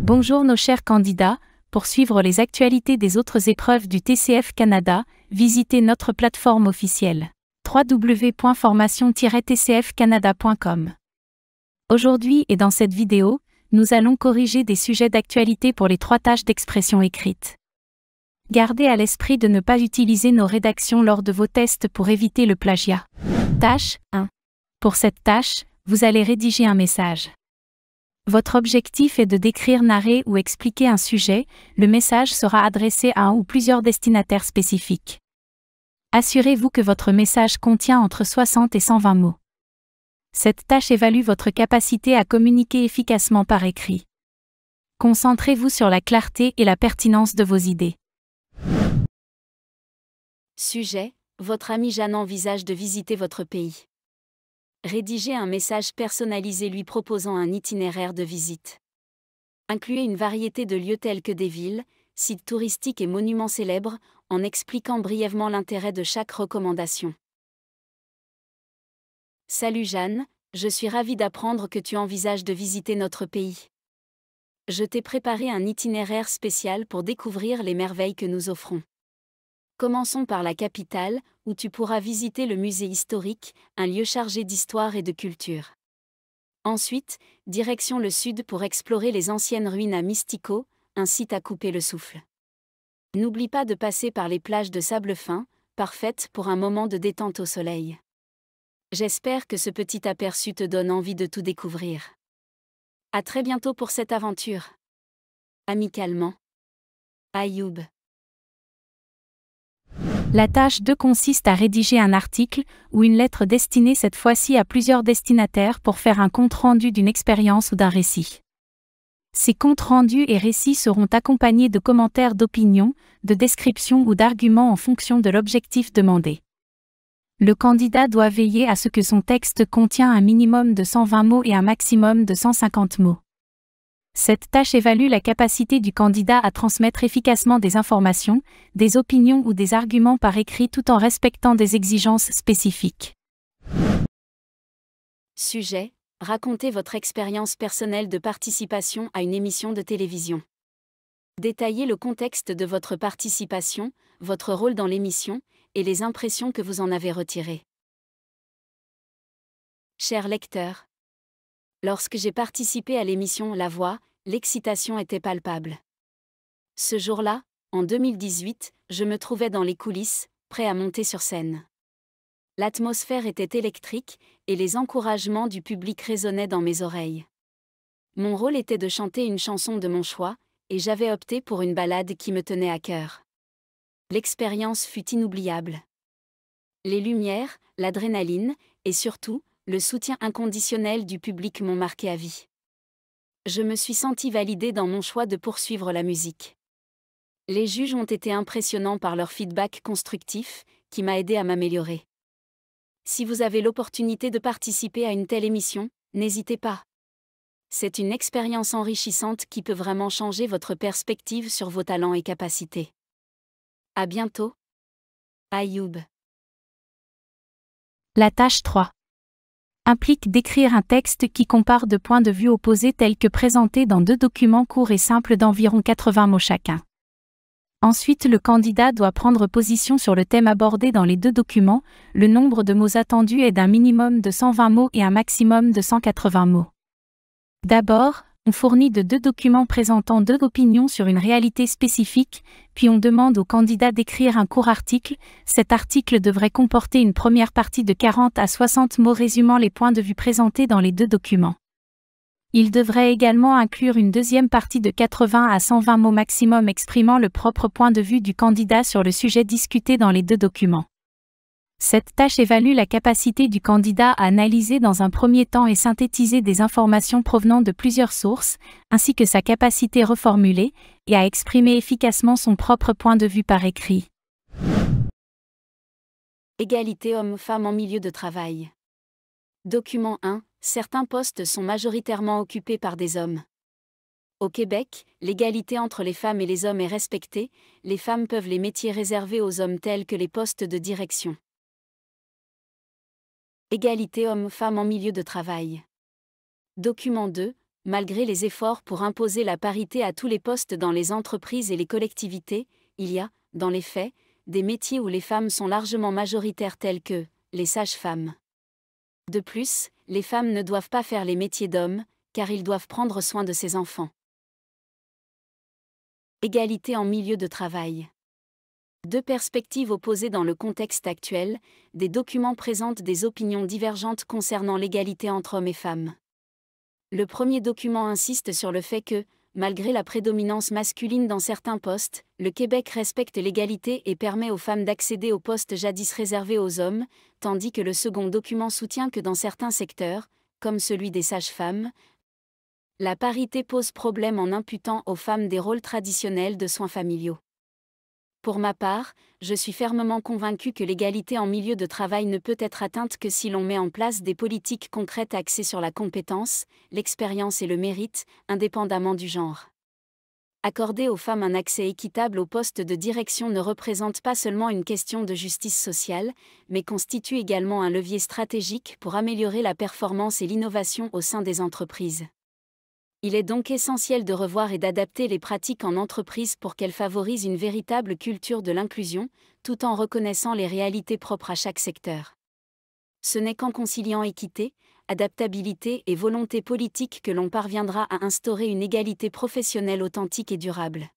Bonjour nos chers candidats, pour suivre les actualités des autres épreuves du TCF Canada, visitez notre plateforme officielle www.formation-tcfcanada.com. Aujourd'hui et dans cette vidéo, nous allons corriger des sujets d'actualité pour les 3 tâches d'expression écrite. Gardez à l'esprit de ne pas utiliser nos rédactions lors de vos tests pour éviter le plagiat. Tâche 1. Pour cette tâche, vous allez rédiger un message. Votre objectif est de décrire, narrer ou expliquer un sujet. Le message sera adressé à un ou plusieurs destinataires spécifiques. Assurez-vous que votre message contient entre 60 et 120 mots. Cette tâche évalue votre capacité à communiquer efficacement par écrit. Concentrez-vous sur la clarté et la pertinence de vos idées. Sujet: votre ami Jeanne envisage de visiter votre pays. Rédigez un message personnalisé lui proposant un itinéraire de visite. Incluez une variété de lieux tels que des villes, sites touristiques et monuments célèbres, en expliquant brièvement l'intérêt de chaque recommandation. Salut Jeanne, je suis ravie d'apprendre que tu envisages de visiter notre pays. Je t'ai préparé un itinéraire spécial pour découvrir les merveilles que nous offrons. Commençons par la capitale, où tu pourras visiter le musée historique, un lieu chargé d'histoire et de culture. Ensuite, direction le sud pour explorer les anciennes ruines à Mistico, un site à couper le souffle. N'oublie pas de passer par les plages de sable fin, parfaites pour un moment de détente au soleil. J'espère que ce petit aperçu te donne envie de tout découvrir. À très bientôt pour cette aventure. Amicalement. Ayoub. La tâche 2 consiste à rédiger un article ou une lettre destinée cette fois-ci à plusieurs destinataires pour faire un compte-rendu d'une expérience ou d'un récit. Ces comptes rendus et récits seront accompagnés de commentaires d'opinion, de descriptions ou d'arguments en fonction de l'objectif demandé. Le candidat doit veiller à ce que son texte contient un minimum de 120 mots et un maximum de 150 mots. Cette tâche évalue la capacité du candidat à transmettre efficacement des informations, des opinions ou des arguments par écrit tout en respectant des exigences spécifiques. Sujet: racontez votre expérience personnelle de participation à une émission de télévision. Détaillez le contexte de votre participation, votre rôle dans l'émission, et les impressions que vous en avez retirées. Cher lecteur, lorsque j'ai participé à l'émission La Voix, l'excitation était palpable. Ce jour-là, en 2018, je me trouvais dans les coulisses, prêt à monter sur scène. L'atmosphère était électrique, et les encouragements du public résonnaient dans mes oreilles. Mon rôle était de chanter une chanson de mon choix, et j'avais opté pour une ballade qui me tenait à cœur. L'expérience fut inoubliable. Les lumières, l'adrénaline, et surtout, le soutien inconditionnel du public m'ont marqué à vie. Je me suis sentie validée dans mon choix de poursuivre la musique. Les juges ont été impressionnants par leur feedback constructif, qui m'a aidé à m'améliorer. Si vous avez l'opportunité de participer à une telle émission, n'hésitez pas. C'est une expérience enrichissante qui peut vraiment changer votre perspective sur vos talents et capacités. À bientôt. Ayoub. La tâche 3 implique d'écrire un texte qui compare 2 points de vue opposés tels que présentés dans 2 documents courts et simples d'environ 80 mots chacun. Ensuite, le candidat doit prendre position sur le thème abordé dans les 2 documents. Le nombre de mots attendus est d'un minimum de 120 mots et un maximum de 180 mots. D'abord, on fournit de 2 documents présentant 2 opinions sur une réalité spécifique, puis on demande au candidat d'écrire un court article. Cet article devrait comporter une première partie de 40 à 60 mots résumant les points de vue présentés dans les 2 documents. Il devrait également inclure une deuxième partie de 80 à 120 mots maximum exprimant le propre point de vue du candidat sur le sujet discuté dans les 2 documents. Cette tâche évalue la capacité du candidat à analyser dans un premier temps et synthétiser des informations provenant de plusieurs sources, ainsi que sa capacité reformulée, et à exprimer efficacement son propre point de vue par écrit. Égalité hommes-femmes en milieu de travail. Document 1. Certains postes sont majoritairement occupés par des hommes. Au Québec, l'égalité entre les femmes et les hommes est respectée, les femmes peuvent les métiers réservés aux hommes tels que les postes de direction. Égalité hommes-femmes en milieu de travail. Document 2. malgré les efforts pour imposer la parité à tous les postes dans les entreprises et les collectivités, il y a, dans les faits, des métiers où les femmes sont largement majoritaires tels que les sages-femmes. De plus, les femmes ne doivent pas faire les métiers d'hommes, car ils doivent prendre soin de ses enfants. Égalité en milieu de travail. Deux perspectives opposées dans le contexte actuel, des documents présentent des opinions divergentes concernant l'égalité entre hommes et femmes. Le premier document insiste sur le fait que, malgré la prédominance masculine dans certains postes, le Québec respecte l'égalité et permet aux femmes d'accéder aux postes jadis réservés aux hommes, tandis que le second document soutient que dans certains secteurs, comme celui des sages-femmes, la parité pose problème en imputant aux femmes des rôles traditionnels de soins familiaux. Pour ma part, je suis fermement convaincue que l'égalité en milieu de travail ne peut être atteinte que si l'on met en place des politiques concrètes axées sur la compétence, l'expérience et le mérite, indépendamment du genre. Accorder aux femmes un accès équitable aux postes de direction ne représente pas seulement une question de justice sociale, mais constitue également un levier stratégique pour améliorer la performance et l'innovation au sein des entreprises. Il est donc essentiel de revoir et d'adapter les pratiques en entreprise pour qu'elles favorisent une véritable culture de l'inclusion, tout en reconnaissant les réalités propres à chaque secteur. Ce n'est qu'en conciliant équité, adaptabilité et volonté politique que l'on parviendra à instaurer une égalité professionnelle authentique et durable.